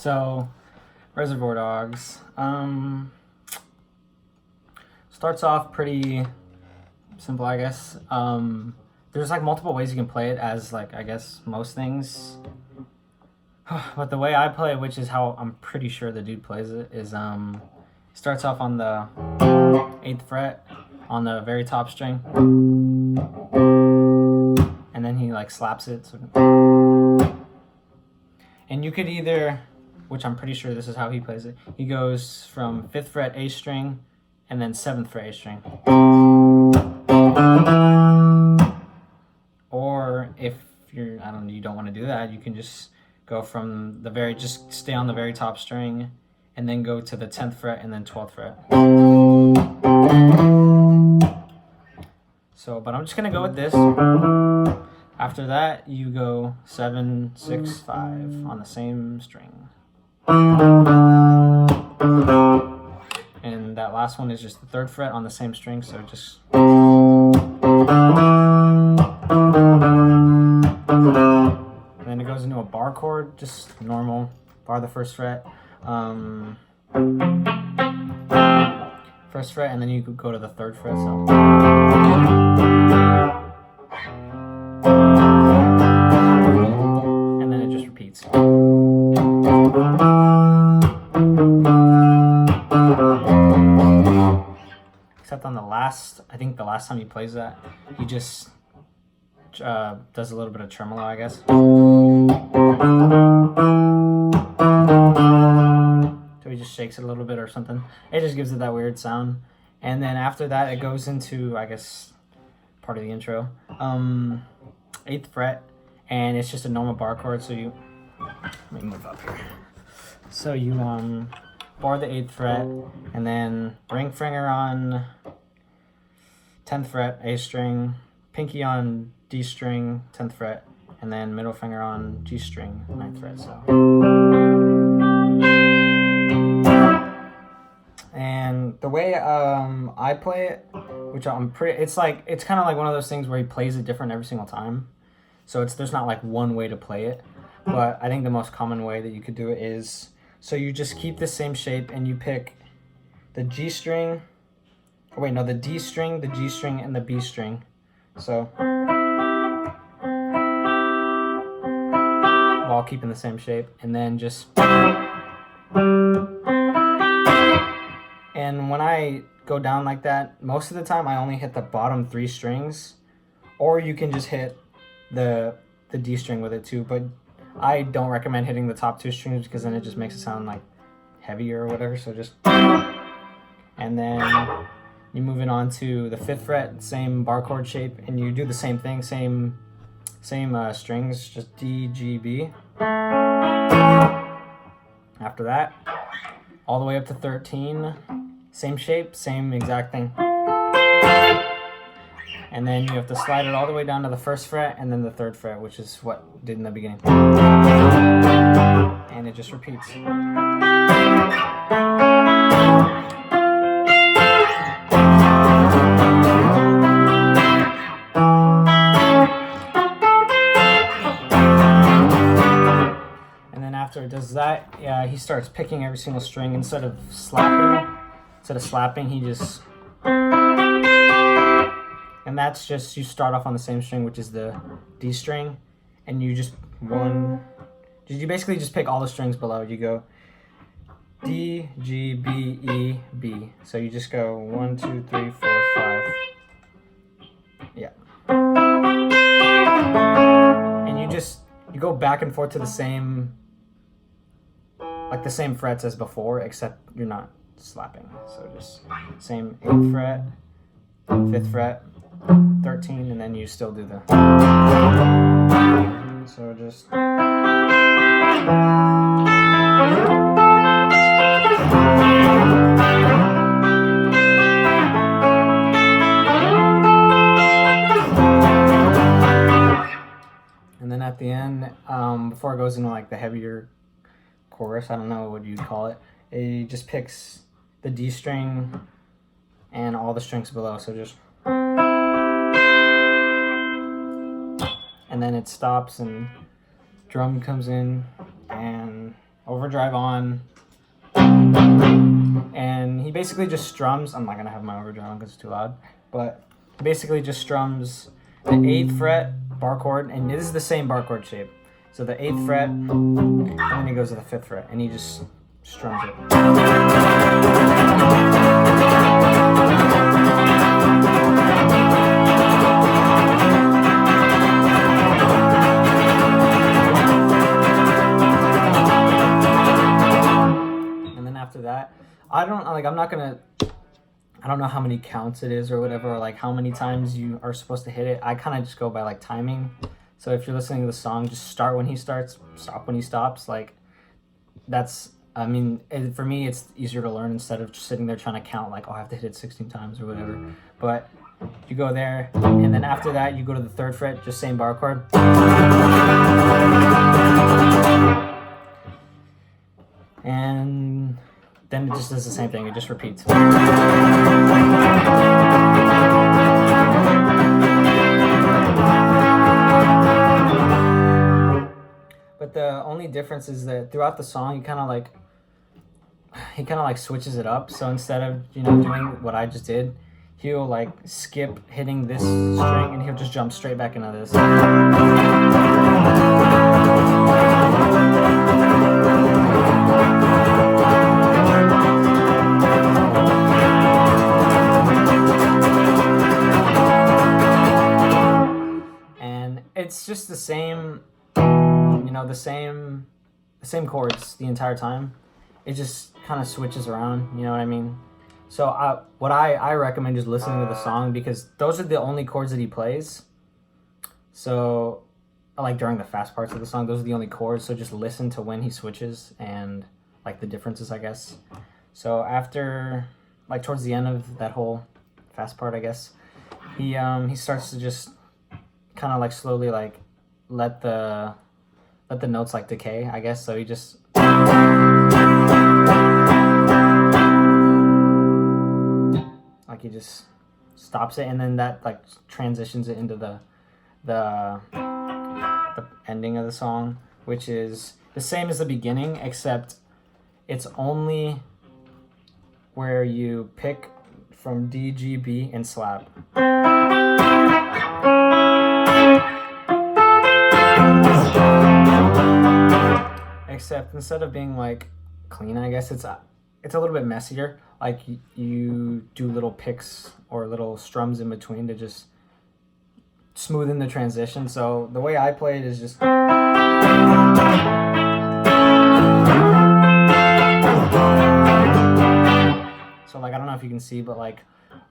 So, Reservoir Dawgs. Starts off pretty simple, I guess. There's like multiple ways you can play it, as like I guess most things. But the way I play it, which is how I'm pretty sure the dude plays it, is starts off on the 8th fret on the very top string, and then he like slaps it. So, and you could either, which I'm pretty sure this is how he plays it, he goes from 5th fret A string and then 7th fret A string. Or if you don't want to do that, you can just go from the just stay on the very top string and then go to the 10th fret and then 12th fret. So, but I'm just gonna go with this. After that, you go 7, 6, 5 on the same string. And that last one is just the 3rd fret on the same string, so just... And then it goes into a bar chord, just normal, bar the 1st fret. 1st fret, and then you could go to the 3rd fret, so... And then it just repeats. Except on the last, I think the last time he plays that, he just does a little bit of tremolo, I guess. So he just shakes it a little bit or something. It just gives it that weird sound. And then after that, it goes into, I guess, part of the intro. 8th fret, and it's just a normal bar chord. So you, let me move up here. So you bar the 8th fret, and then ring finger on 10th fret A string, pinky on D string 10th fret, and then middle finger on G string 9th fret. So, and the way I play it, which it's kind of like one of those things where he plays it different every single time. So there's not like one way to play it, but I think the most common way that you could do it is, so you just keep the same shape and you pick the G string, the D string, the G string, and the B string. So, all keeping the same shape, and then just... And when I go down like that, most of the time I only hit the bottom 3 strings, or you can just hit the D string with it too, but I don't recommend hitting the top 2 strings because then it just makes it sound like heavier or whatever. So just, and then you move it on to the 5th fret, same bar chord shape, and you do the same thing, same strings, just D, G, B. After that, all the way up to 13, same shape, same exact thing. And then you have to slide it all the way down to the 1st fret and then the 3rd fret, which is what I did in the beginning. And it just repeats. And then after it does that, he starts picking every single string instead of slapping, he just... And that's just, you start off on the same string, which is the D string, and you you basically just pick all the strings below. You go D, G, B, E, B. So you just go 1, 2, 3, 4, 5. Yeah. And you go back and forth to the same frets as before, except you're not slapping. So just same 8th fret, 5th fret, 13, and then you still do the... So just... And then at the end, before it goes into like the heavier chorus, I don't know what you'd call it, it just picks the D string and all the strings below, so just... And then it stops and drum comes in, and overdrive on, and he basically just strums. I'm not gonna have my overdrive on because it's too loud, but he basically just strums the 8th fret bar chord, and this is the same bar chord shape. So the 8th fret, and then he goes to the 5th fret, and he just strums it. And then after that, I don't know how many counts it is or whatever, or like how many times you are supposed to hit it. I kind of just go by like timing. So if you're listening to the song, just start when he starts, stop when he stops. Like that's, I mean, for me, it's easier to learn instead of just sitting there trying to count like, oh, I have to hit it 16 times or whatever. But you go there, and then after that, you go to the 3rd fret, just same bar chord. And then it just does the same thing. It just repeats. But the only difference is that throughout the song, he kind of like switches it up. So instead of, you know, doing what I just did, he'll like skip hitting this string and he'll just jump straight back into this. And it's just the same, you know, the same chords the entire time. It just kind of switches around, you know what I mean? So what I recommend is listening to the song, because those are the only chords that he plays. So like during the fast parts of the song, those are the only chords. So just listen to when he switches and like the differences, I guess. So after, like towards the end of that whole fast part, I guess, he starts to just kind of like slowly like let the notes like decay, I guess. So he just like he just stops it, and then that like transitions it into the ending of the song, which is the same as the beginning, except it's only where you pick from D, G, B, and slap. Except instead of being like clean, I guess it's a little bit messier. Like you do little picks or little strums in between to just smoothen the transition. So the way I play it is just. So like I don't know if you can see, but like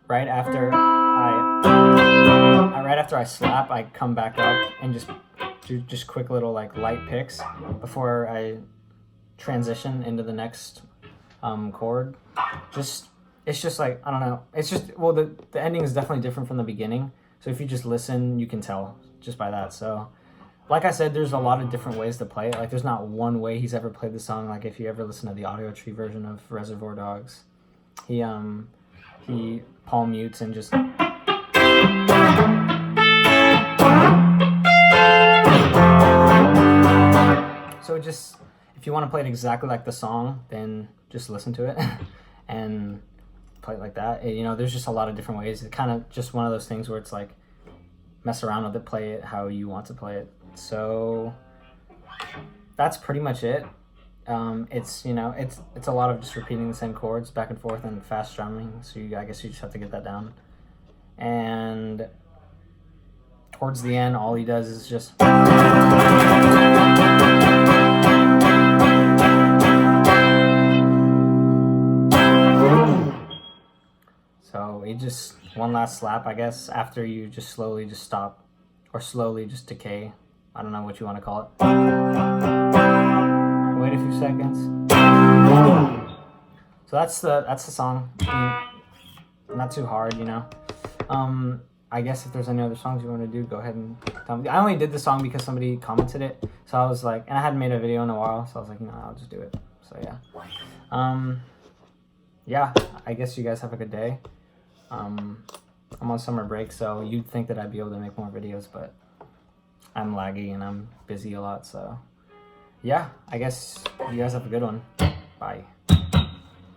right after I slap, I come back up and just do just quick little like light picks before I transition into the next chord. It's just like, I don't know, it's just, well, the ending is definitely different from the beginning, so if you just listen you can tell just by that. So like I said, there's a lot of different ways to play it. Like there's not one way he's ever played the song. Like if you ever listen to the audio tree version of Reservoir Dawgs, he palm mutes and just so it just, if you want to play it exactly like the song, then just listen to it and play it like that. You know, there's just a lot of different ways. It's kind of just one of those things where it's like mess around with it, play it how you want to play it. So that's pretty much it. It's, you know, it's a lot of just repeating the same chords back and forth and fast strumming. So I guess you just have to get that down. And towards the end, all he does is just. So he just, one last slap, I guess, after you just slowly just stop, or slowly just decay. I don't know what you want to call it. Wait a few seconds. So that's the song. Not too hard, you know. I guess if there's any other songs you want to do, go ahead and tell me. I only did the song because somebody commented it, so I was like, and I hadn't made a video in a while, so I was like, you know, I'll just do it. So yeah. Yeah, I guess you guys have a good day. I'm on summer break, so you'd think that I'd be able to make more videos, but I'm laggy and I'm busy a lot, so yeah, I guess you guys have a good one. Bye.